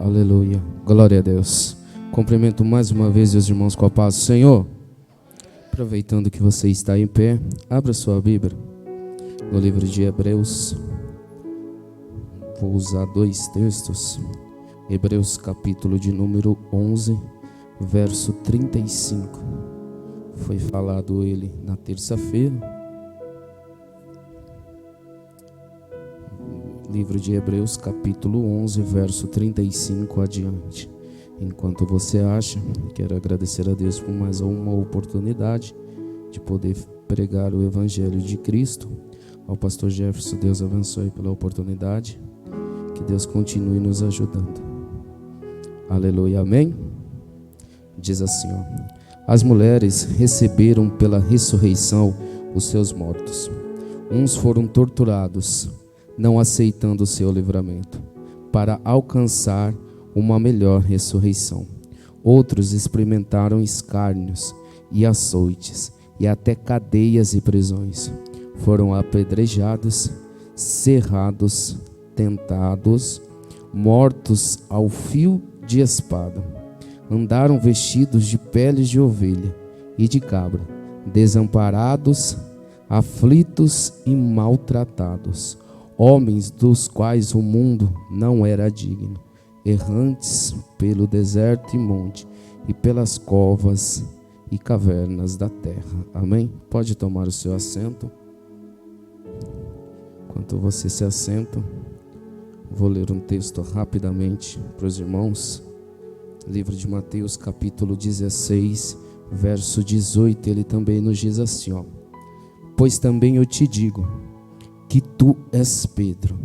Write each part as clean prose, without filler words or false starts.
Aleluia, glória a Deus. Cumprimento mais uma vez os irmãos com a paz do Senhor. Aproveitando que você está em pé, abra sua Bíblia no livro de Hebreus. Vou usar dois textos. Hebreus capítulo de número 11, verso 35. Foi falado ele na terça-feira. Livro de Hebreus capítulo 11, verso 35 adiante. Enquanto você acha, quero agradecer a Deus por mais uma oportunidade de poder pregar o Evangelho de Cristo. Ao pastor Jefferson, Deus abençoe pela oportunidade. Que Deus continue nos ajudando. Aleluia, amém? Diz assim, as mulheres receberam pela ressurreição os seus mortos. Uns foram torturados, não aceitando o seu livramento, para alcançar uma melhor ressurreição. Outros experimentaram escárnios e açoites, e até cadeias e prisões. Foram apedrejados, cerrados, tentados, mortos ao fio de espada. Andaram vestidos de peles de ovelha e de cabra, desamparados, aflitos e maltratados. Homens dos quais o mundo não era digno, errantes pelo deserto e monte, e pelas covas e cavernas da terra. Amém? Pode tomar o seu assento. Enquanto você se assenta, vou ler um texto rapidamente para os irmãos. Livro de Mateus, capítulo 16, verso 18. Ele também nos diz assim, pois também eu te digo que tu és Pedro,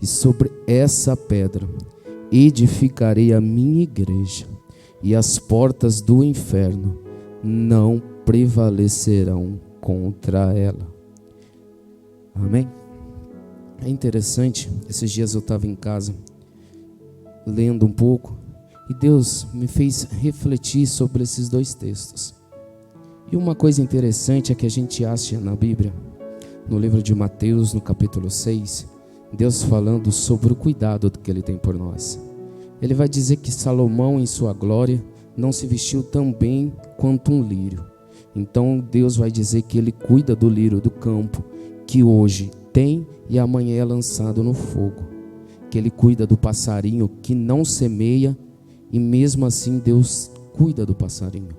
e sobre essa pedra edificarei a minha igreja, e as portas do inferno não prevalecerão contra ela. Amém? É interessante, esses dias eu estava em casa lendo um pouco, e Deus me fez refletir sobre esses dois textos. E uma coisa interessante é que a gente acha na Bíblia, no livro de Mateus, no capítulo 6, Deus falando sobre o cuidado que Ele tem por nós. Ele vai dizer que Salomão, em sua glória, não se vestiu tão bem quanto um lírio. Então Deus vai dizer que Ele cuida do lírio do campo, que hoje tem e amanhã é lançado no fogo. Que Ele cuida do passarinho que não semeia, e mesmo assim Deus cuida do passarinho.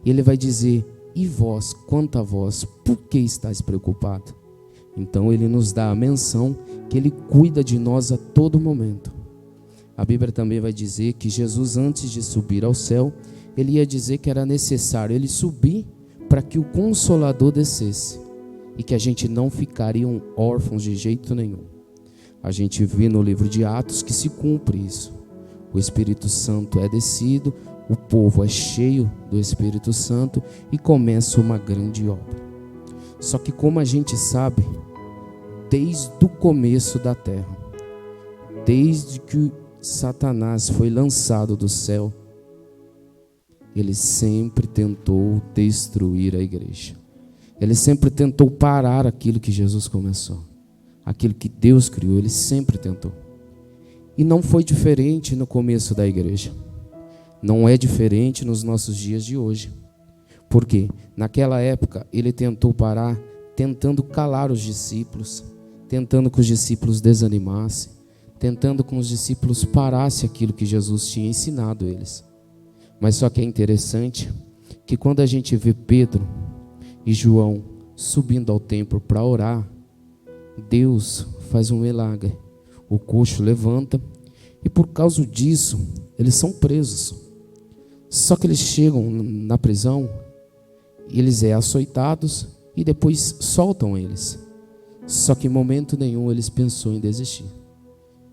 E Ele vai dizer, e vós, quanto a vós, por que estáis preocupados? Então Ele nos dá a menção que Ele cuida de nós a todo momento. A Bíblia também vai dizer que Jesus, antes de subir ao céu, Ele ia dizer que era necessário Ele subir para que o Consolador descesse, e que a gente não ficaria órfãos de jeito nenhum. A gente vê no livro de Atos que se cumpre isso. O Espírito Santo é descido, o povo é cheio do Espírito Santo e começa uma grande obra. Só que, como a gente sabe, desde o começo da terra, desde que Satanás foi lançado do céu, ele sempre tentou destruir a igreja. Ele sempre tentou parar aquilo que Jesus começou, aquilo que Deus criou, ele sempre tentou. E não foi diferente no começo da igreja. Não é diferente nos nossos dias de hoje. Porque naquela época ele tentou parar, tentando calar os discípulos, tentando que os discípulos desanimassem, tentando que os discípulos parassem aquilo que Jesus tinha ensinado eles. Mas só que é interessante que quando a gente vê Pedro e João subindo ao templo para orar, Deus faz um milagre. O coxo levanta, e por causa disso eles são presos. Só que eles chegam na prisão, eles são açoitados e depois soltam eles. Só que em momento nenhum eles pensaram em desistir.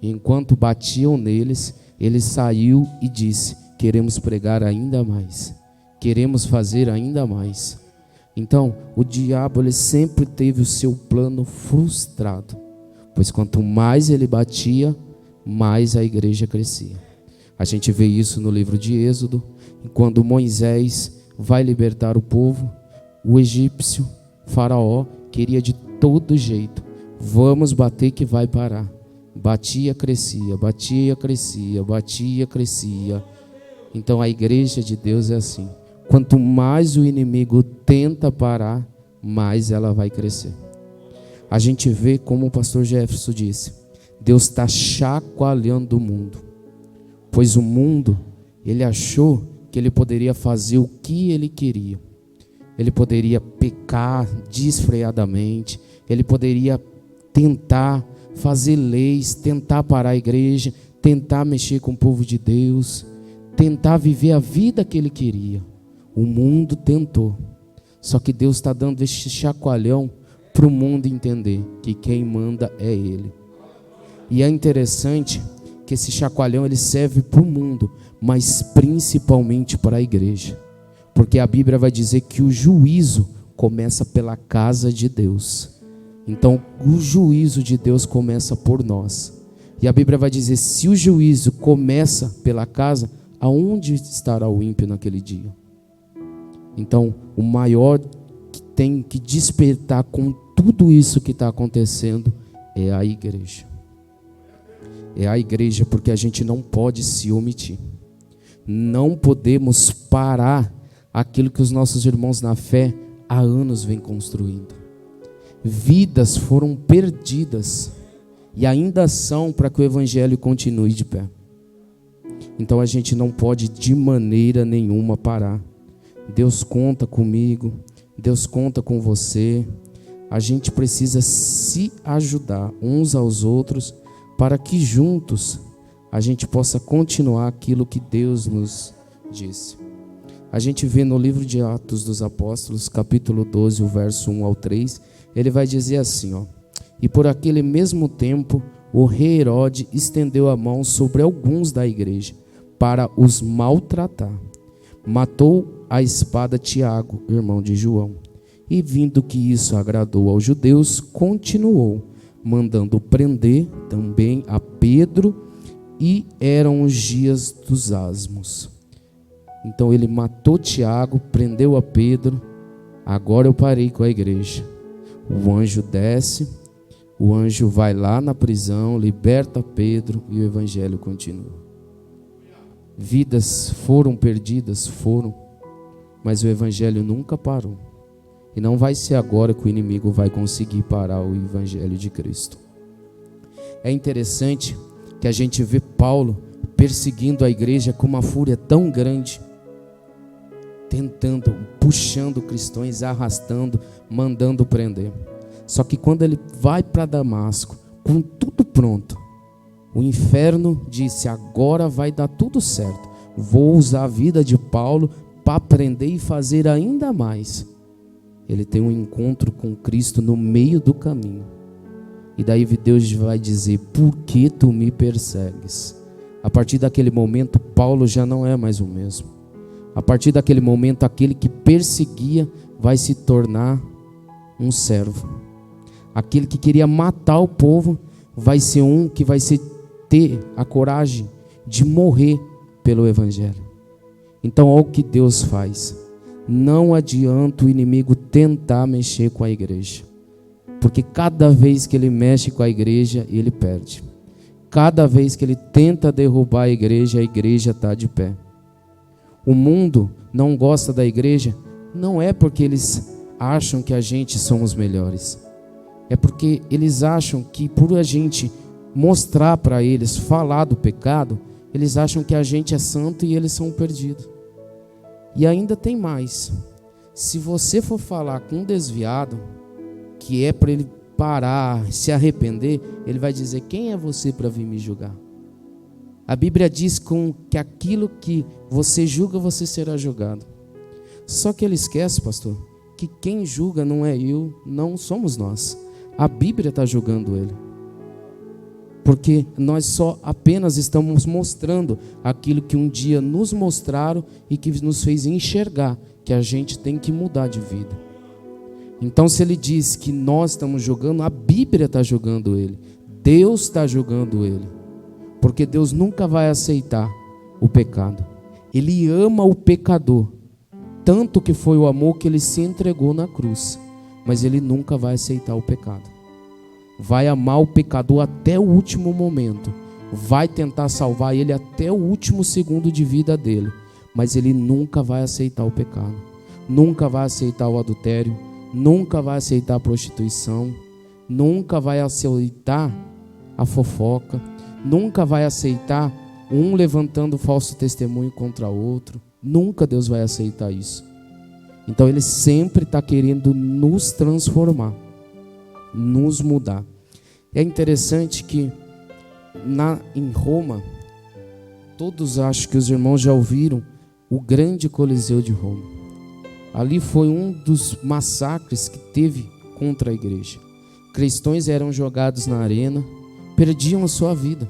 Enquanto batiam neles, ele saiu e disse, queremos pregar ainda mais, queremos fazer ainda mais. Então o diabo ele sempre teve o seu plano frustrado, pois quanto mais ele batia, mais a igreja crescia. A gente vê isso no livro de Êxodo, quando Moisés vai libertar o povo, o egípcio, Faraó, queria de todo jeito, vamos bater que vai parar. batia, crescia, batia, crescia, batia, crescia. Então a igreja de Deus é assim. Quanto mais o inimigo tenta parar, mais ela vai crescer. A gente vê, como o pastor Jefferson disse, Deus está chacoalhando o mundo. Pois o mundo, ele achou que ele poderia fazer o que ele queria. Ele poderia pecar desfreadamente. Ele poderia tentar fazer leis, tentar parar a igreja, tentar mexer com o povo de Deus, tentar viver a vida que ele queria. O mundo tentou. Só que Deus está dando esse chacoalhão para o mundo entender que quem manda é Ele. E é interessante que esse chacoalhão ele serve para o mundo, mas principalmente para a igreja. Porque a Bíblia vai dizer que o juízo começa pela casa de Deus. Então o juízo de Deus começa por nós. E a Bíblia vai dizer, se o juízo começa pela casa, aonde estará o ímpio naquele dia? Então o maior que tem que despertar com tudo isso que está acontecendo é a igreja. É a igreja, porque a gente não pode se omitir. Não podemos parar aquilo que os nossos irmãos na fé há anos vêm construindo. Vidas foram perdidas e ainda são para que o evangelho continue de pé. Então a gente não pode de maneira nenhuma parar. Deus conta comigo, Deus conta com você. A gente precisa se ajudar uns aos outros para que juntos a gente possa continuar aquilo que Deus nos disse. A gente vê no livro de Atos dos Apóstolos, capítulo 12, o verso 1 ao 3, ele vai dizer assim, ó: e por aquele mesmo tempo, o rei Herodes estendeu a mão sobre alguns da igreja, para os maltratar. Matou a espada Tiago, irmão de João. E vindo que isso agradou aos judeus, continuou, mandando prender também a Pedro, e eram os dias dos asmos. Então ele matou Tiago, prendeu a Pedro. Agora eu parei com a igreja. O anjo desce, o anjo vai lá na prisão, liberta Pedro e o evangelho continua. Vidas foram perdidas, mas o evangelho nunca parou. E não vai ser agora que o inimigo vai conseguir parar o evangelho de Cristo. É interessante que a gente vê Paulo perseguindo a igreja com uma fúria tão grande, tentando, puxando cristãos, arrastando, mandando prender. Só que quando ele vai para Damasco, com tudo pronto, o inferno disse, agora vai dar tudo certo. Vou usar a vida de Paulo para prender e fazer ainda mais. Ele tem um encontro com Cristo no meio do caminho. E daí Deus vai dizer, por que tu me persegues? A partir daquele momento, Paulo já não é mais o mesmo. A partir daquele momento, aquele que perseguia vai se tornar um servo. Aquele que queria matar o povo vai ser um que vai ter a coragem de morrer pelo evangelho. Então, olha o que Deus faz. Não adianta o inimigo tentar mexer com a igreja, porque cada vez que ele mexe com a igreja, ele perde. Cada vez que ele tenta derrubar a igreja está de pé. O mundo não gosta da igreja, não é porque eles acham que a gente somos melhores, é porque eles acham que por a gente mostrar para eles, falar do pecado, eles acham que a gente é santo e eles são perdidos. E ainda tem mais. Se você for falar com um desviado, que é para ele parar, se arrepender, ele vai dizer, quem é você para vir me julgar? A Bíblia diz que aquilo que você julga, você será julgado. Só que ele esquece, pastor, que quem julga não é eu, não somos nós. A Bíblia está julgando ele. Porque nós só apenas estamos mostrando aquilo que um dia nos mostraram e que nos fez enxergar que a gente tem que mudar de vida. Então, se ele diz que nós estamos julgando, a Bíblia está julgando ele. Deus está julgando ele. Porque Deus nunca vai aceitar o pecado. Ele ama o pecador. Tanto que foi o amor que ele se entregou na cruz. Mas ele nunca vai aceitar o pecado. vai amar o pecador até o último momento, vai tentar salvar ele até o último segundo de vida dele, mas ele nunca vai aceitar o pecado, nunca vai aceitar o adultério, nunca vai aceitar a prostituição, nunca vai aceitar a fofoca, nunca vai aceitar um levantando falso testemunho contra outro. Nunca Deus vai aceitar isso. Então Ele sempre está querendo nos transformar, nos mudar. É interessante que em Roma, todos acho que os irmãos já ouviram o grande Coliseu de Roma. Ali foi um dos massacres que teve contra a igreja. Cristãos eram jogados na arena, perdiam a sua vida.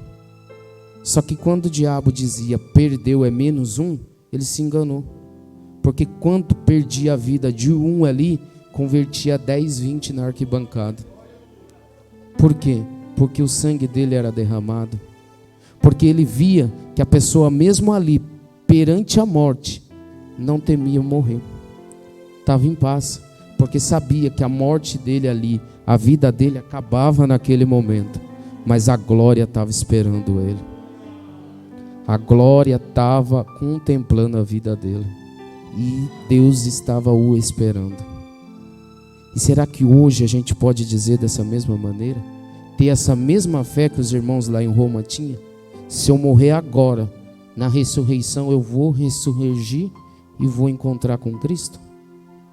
Só que quando o diabo dizia perdeu é menos um, ele se enganou. Porque quando perdia a vida de um ali, convertia 10, 20 na arquibancada. Por quê? Porque o sangue dele era derramado. Porque ele via que a pessoa mesmo ali, perante a morte, não temia morrer. Estava em paz, porque sabia que a morte dele ali, a vida dele acabava naquele momento. Mas a glória estava esperando ele. A glória estava contemplando a vida dele. E Deus estava o esperando. E será que hoje a gente pode dizer dessa mesma maneira? Ter essa mesma fé que os irmãos lá em Roma tinham? Se eu morrer agora, na ressurreição eu vou ressurgir e vou encontrar com Cristo?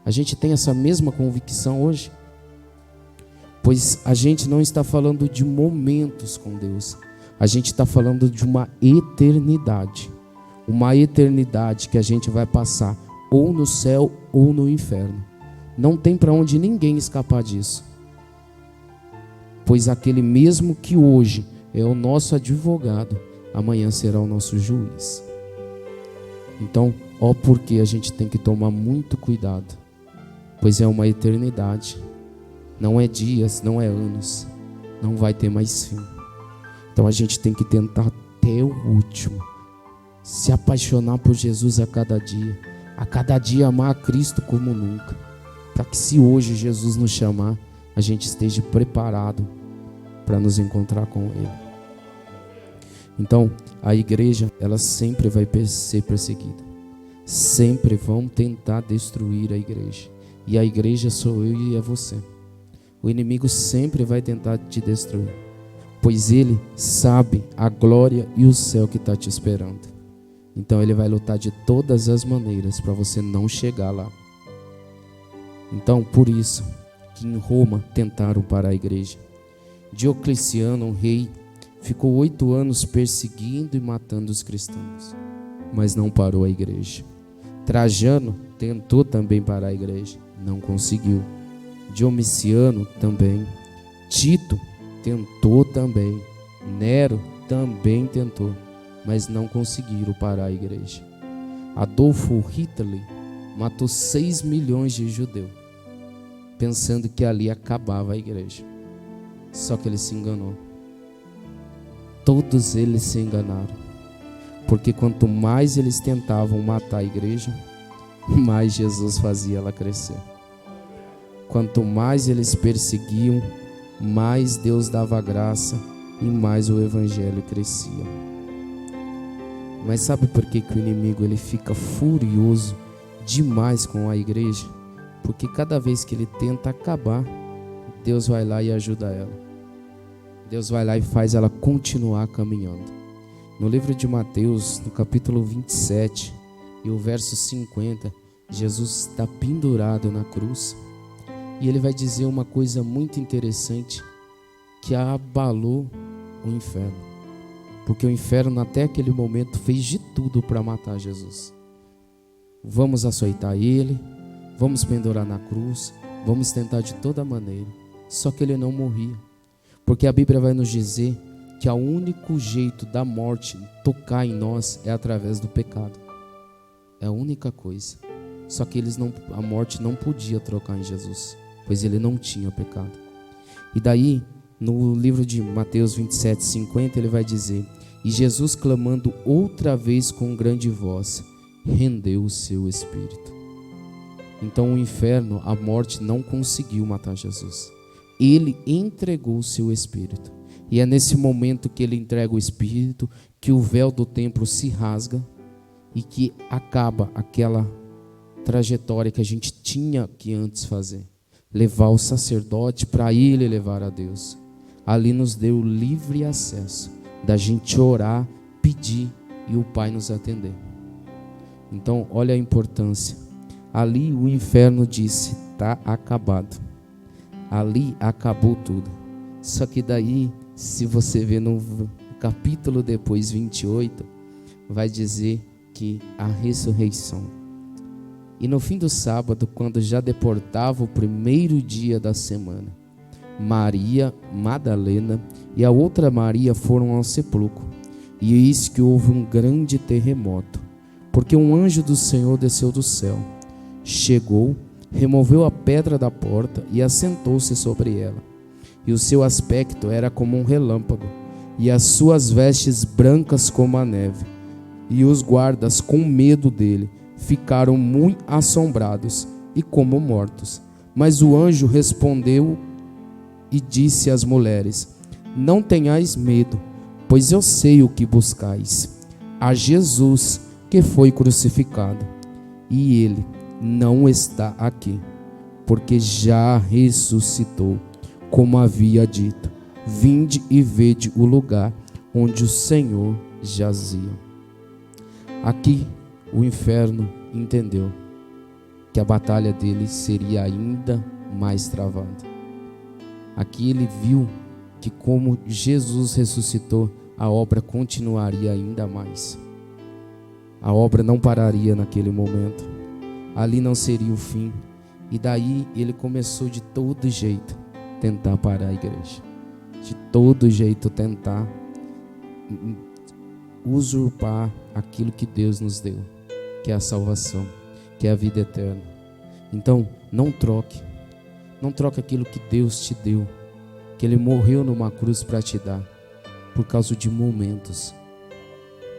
A gente tem essa mesma convicção hoje? Pois a gente não está falando de momentos com Deus. A gente está falando de uma eternidade. Uma eternidade que a gente vai passar ou no céu ou no inferno. Não tem para onde ninguém escapar disso. Pois aquele mesmo que hoje é o nosso advogado, amanhã será o nosso juiz. Então, ó, porque a gente tem que tomar muito cuidado, pois é uma eternidade. Não é dias, não é anos, não vai ter mais fim. Então a gente tem que tentar até o último, se apaixonar por Jesus a cada dia amar a Cristo como nunca, para que se hoje Jesus nos chamar, a gente esteja preparado para nos encontrar com Ele. Então, a igreja, ela sempre vai ser perseguida. Sempre vão tentar destruir a igreja. E a igreja sou eu e é você. O inimigo sempre vai tentar te destruir, pois ele sabe a glória e o céu que está te esperando. Então ele vai lutar de todas as maneiras para você não chegar lá. Então, por isso que em Roma tentaram parar a igreja. Diocleciano, um rei, ficou 8 anos perseguindo e matando os cristãos, mas não parou a igreja. Trajano tentou também parar a igreja, não conseguiu. Domiciano também. Tito tentou também. Nero também tentou, mas não conseguiram parar a igreja. Adolfo Hitler matou 6 milhões de judeus, pensando que ali acabava a igreja. Só que ele se enganou. Todos eles se enganaram, porque quanto mais eles tentavam matar a igreja, mais Jesus fazia ela crescer. Quanto mais eles perseguiam, mais Deus dava graça e mais o evangelho crescia. Mas sabe por que o inimigo ele fica furioso demais com a igreja? Porque cada vez que ele tenta acabar, Deus vai lá e ajuda ela. Deus vai lá e faz ela continuar caminhando. No livro de Mateus, no capítulo 27 e o verso 50, Jesus está pendurado na cruz. E ele vai dizer uma coisa muito interessante que abalou o inferno. Porque o inferno até aquele momento fez de tudo para matar Jesus. Vamos açoitar ele, vamos pendurar na cruz, vamos tentar de toda maneira. Só que ele não morria. Porque a Bíblia vai nos dizer que o único jeito da morte tocar em nós é através do pecado. É a única coisa. Só que a morte não podia trocar em Jesus, pois ele não tinha pecado. E daí, no livro de Mateus 27, 50, ele vai dizer: e Jesus, clamando outra vez com grande voz, rendeu o seu espírito. Então o inferno, a morte, não conseguiu matar Jesus. ele entregou o seu Espírito. E é nesse momento que ele entrega o Espírito que o véu do templo se rasga e que acaba aquela trajetória que a gente tinha que antes fazer. Levar o sacerdote para ele levar a Deus. Ali nos deu livre acesso da gente orar, pedir e o Pai nos atender. Então, olha a importância. Ali o inferno disse: está acabado. Ali acabou tudo. Só que daí, se você ver no capítulo depois, 28, vai dizer que a ressurreição. E no fim do sábado, quando já deportava o primeiro dia da semana, Maria Madalena e a outra Maria foram ao sepulcro. E eis que houve um grande terremoto, porque um anjo do Senhor desceu do céu, chegou, removeu a pedra da porta e assentou-se sobre ela. E o seu aspecto era como um relâmpago, e as suas vestes brancas como a neve. E os guardas, com medo dele, ficaram muito assombrados e como mortos. Mas o anjo respondeu e disse às mulheres: não tenhais medo, pois eu sei o que buscais, a Jesus que foi crucificado. E ele não está aqui, porque já ressuscitou, como havia dito. Vinde e vede o lugar onde o Senhor jazia. Aqui o inferno entendeu que a batalha dele seria ainda mais travada. Aqui ele viu que, como Jesus ressuscitou, a obra continuaria ainda mais. A obra não pararia naquele momento. Ali não seria o fim. E daí ele começou de todo jeito tentar parar a igreja. De todo jeito tentar usurpar aquilo que Deus nos deu, que é a salvação, que é a vida eterna. Então, não troque. Não troque aquilo que Deus te deu, que Ele morreu numa cruz para te dar, por causa de momentos,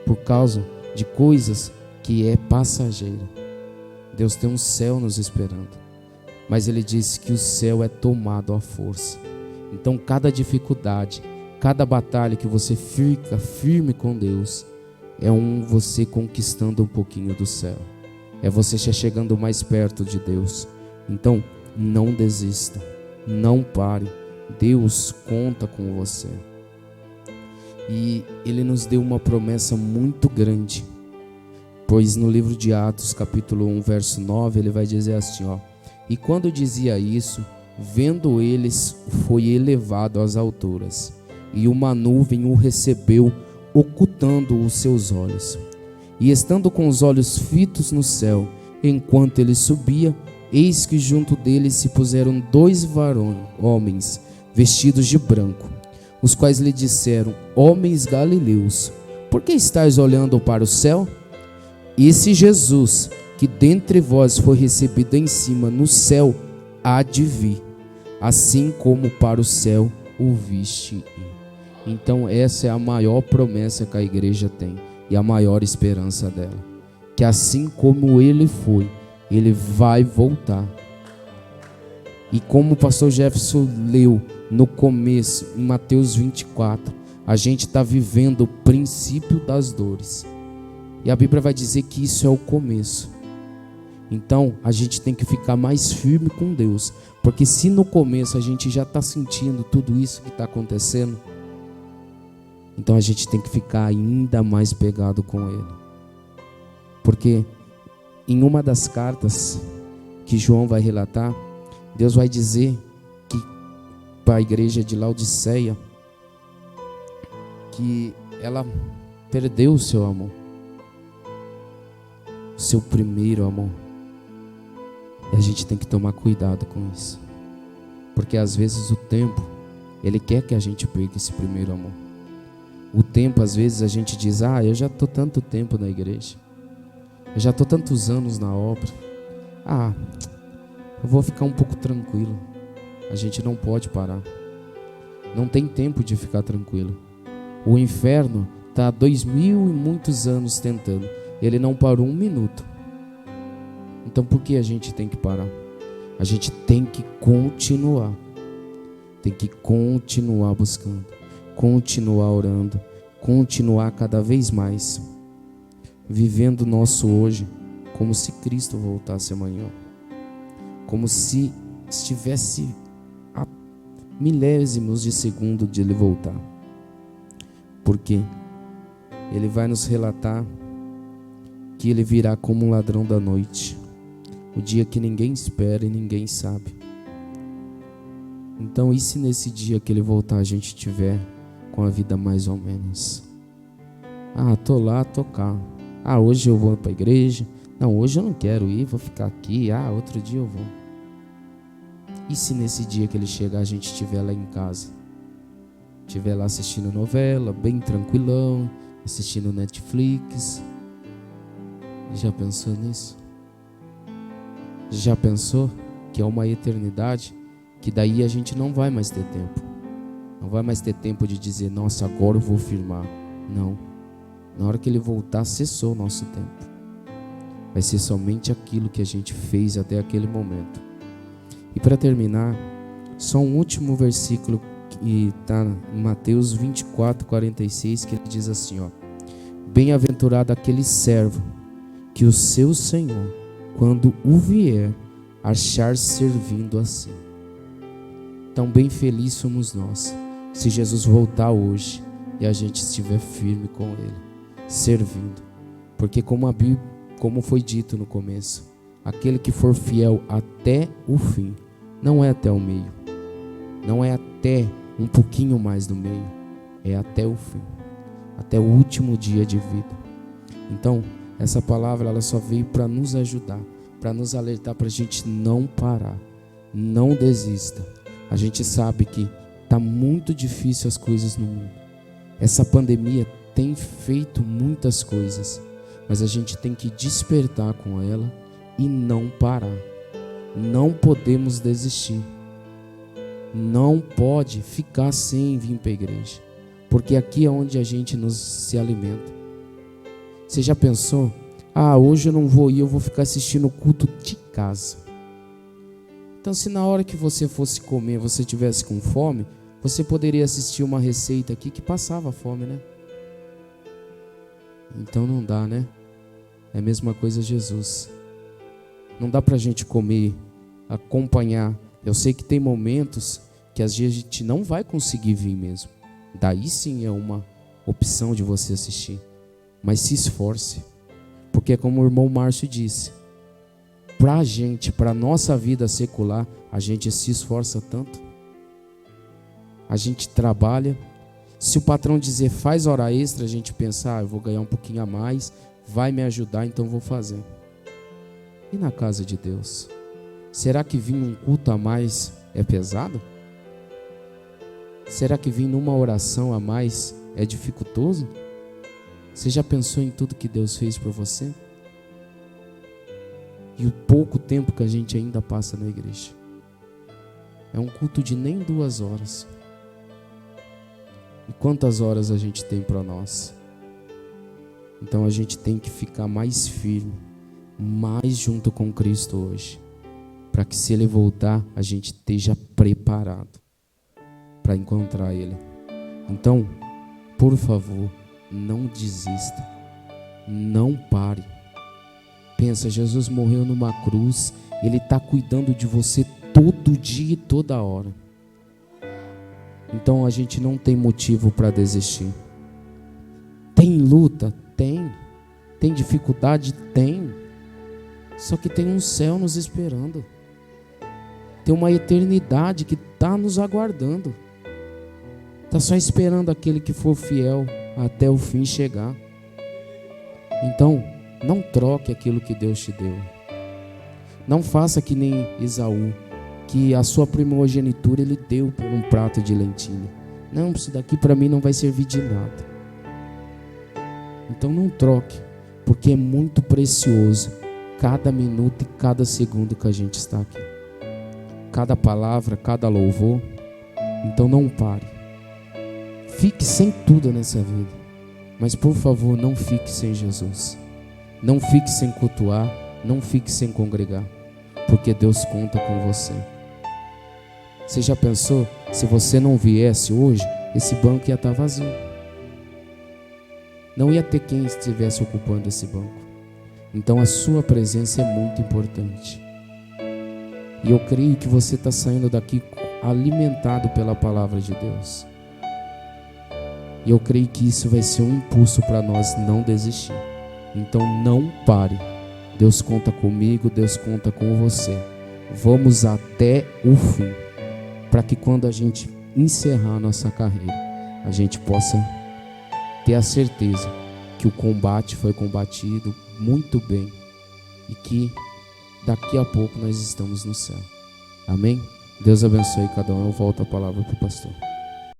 por causa de coisas que é passageira. Deus tem um céu nos esperando, mas Ele disse que o céu é tomado à força. Então, cada dificuldade, cada batalha que você fica firme com Deus, é você conquistando um pouquinho do céu, é você chegando mais perto de Deus. Então, não desista, não pare. Deus conta com você. E Ele nos deu uma promessa muito grande, pois no livro de Atos, capítulo 1, verso 9, Ele vai dizer assim, e quando dizia isso, vendo eles, foi elevado às alturas, e uma nuvem o recebeu, ocultando os seus olhos. E estando com os olhos fitos no céu, enquanto ele subia, eis que junto dele se puseram dois homens, vestidos de branco, os quais lhe disseram: homens galileus, por que estáis olhando para o céu? Esse Jesus, que dentre vós foi recebido em cima no céu, há de vir, assim como para o céu o viste ir. Então essa é a maior promessa que a igreja tem, e a maior esperança dela, que assim como ele foi, ele vai voltar. E como o pastor Jefferson leu no começo, em Mateus 24, a gente está vivendo o princípio das dores. E a Bíblia vai dizer que isso é o começo. Então a gente tem que ficar mais firme com Deus, porque se no começo a gente já está sentindo tudo isso que está acontecendo, então a gente tem que ficar ainda mais pegado com Ele. Porque em uma das cartas que João vai relatar, Deus vai dizer que para a igreja de Laodiceia, que ela perdeu o seu amor, o seu primeiro amor. E a gente tem que tomar cuidado com isso, porque às vezes o tempo, ele quer que a gente perca esse primeiro amor. O tempo, às vezes a gente diz: eu já estou tanto tempo na igreja, eu já estou tantos anos na obra, eu vou ficar um pouco tranquilo. A gente não pode parar, não tem tempo de ficar tranquilo. O inferno está há 2000 e muitos anos tentando, ele não parou um minuto. Então por que a gente tem que parar? A gente tem que continuar. tem que continuar buscando, continuar orando, continuar cada vez mais vivendo o nosso hoje como se Cristo voltasse amanhã, como se estivesse a milésimos de segundo de Ele voltar, porque Ele vai nos relatar que Ele virá como um ladrão da noite, o dia que ninguém espera e ninguém sabe. Então, e se nesse dia que Ele voltar a gente tiver com a vida mais ou menos? Tô lá, tô cá. Hoje eu vou para a igreja. Não, hoje eu não quero ir, vou ficar aqui. Outro dia eu vou. E se nesse dia que Ele chegar a gente estiver lá em casa? Estiver lá assistindo novela, bem tranquilão, assistindo Netflix. Já pensou nisso? Já pensou que é uma eternidade? Que daí a gente não vai mais ter tempo. Não vai mais ter tempo de dizer, nossa, agora eu vou firmar. Não. Na hora que Ele voltar, cessou o nosso tempo. Vai ser somente aquilo que a gente fez até aquele momento. E para terminar, só um último versículo que está em Mateus 24:46, que ele diz assim, bem-aventurado aquele servo que o seu Senhor, quando o vier, achar servindo assim. Então bem feliz somos nós, se Jesus voltar hoje e a gente estiver firme com Ele, servindo. Porque como foi dito no começo, aquele que for fiel até o fim, não é até o meio, não é até um pouquinho mais do meio, é até o fim, até o último dia de vida. Então, essa palavra ela só veio para nos ajudar, para nos alertar, para a gente não parar, não desista. A gente sabe que está muito difícil as coisas no mundo. Essa pandemia tem feito muitas coisas, mas a gente tem que despertar com ela e não parar. Não podemos desistir. Não pode ficar sem vir para a igreja, porque aqui é onde a gente se alimenta. Você já pensou? Hoje eu não vou ir, eu vou ficar assistindo o culto de casa. Então, se na hora que você fosse comer, você tivesse com fome, você poderia assistir uma receita aqui que passava fome, né? Então não dá, né? É a mesma coisa Jesus. Não dá pra gente comer, acompanhar. Eu sei que tem momentos que às vezes a gente não vai conseguir vir mesmo. Daí sim é uma opção de você assistir. Mas se esforce. Porque como o irmão Márcio disse, pra gente, pra nossa vida secular, a gente se esforça tanto. A gente trabalha. Se o patrão dizer faz hora extra, a gente pensa, eu vou ganhar um pouquinho a mais, vai me ajudar, então vou fazer. E na casa de Deus? Será que vir um culto a mais é pesado? Será que vir numa oração a mais é dificultoso? Você já pensou em tudo que Deus fez por você? E o pouco tempo que a gente ainda passa na igreja. É um culto de nem 2 horas. E quantas horas a gente tem para nós? Então a gente tem que ficar mais firme, mais junto com Cristo hoje, para que se Ele voltar, a gente esteja preparado para encontrar Ele. Então, por favor, não desista, não pare. Pensa, Jesus morreu numa cruz, Ele está cuidando de você todo dia e toda hora. Então a gente não tem motivo para desistir. Tem luta? Tem. Tem dificuldade? Tem. Só que tem um céu nos esperando. Tem uma eternidade que está nos aguardando. Está só esperando aquele que for fiel até o fim chegar. Então, não troque aquilo que Deus te deu. Não faça que nem Esaú, que a sua primogenitura ele deu por um prato de lentilha. Não, isso daqui para mim não vai servir de nada. Então não troque, porque é muito precioso cada minuto e cada segundo que a gente está aqui. Cada palavra, cada louvor. Então não pare. Fique sem tudo nessa vida, mas por favor não fique sem Jesus. Não fique sem cultuar, não fique sem congregar, porque Deus conta com você. Você já pensou, se você não viesse hoje, esse banco ia estar vazio. Não ia ter quem estivesse ocupando esse banco. Então a sua presença é muito importante. E eu creio que você está saindo daqui alimentado pela palavra de Deus. E eu creio que isso vai ser um impulso para nós não desistir. Então não pare. Deus conta comigo, Deus conta com você. Vamos até o fim, para que quando a gente encerrar a nossa carreira, a gente possa ter a certeza que o combate foi combatido muito bem e que daqui a pouco nós estamos no céu. Amém? Deus abençoe cada um. Eu volto a palavra para o pastor.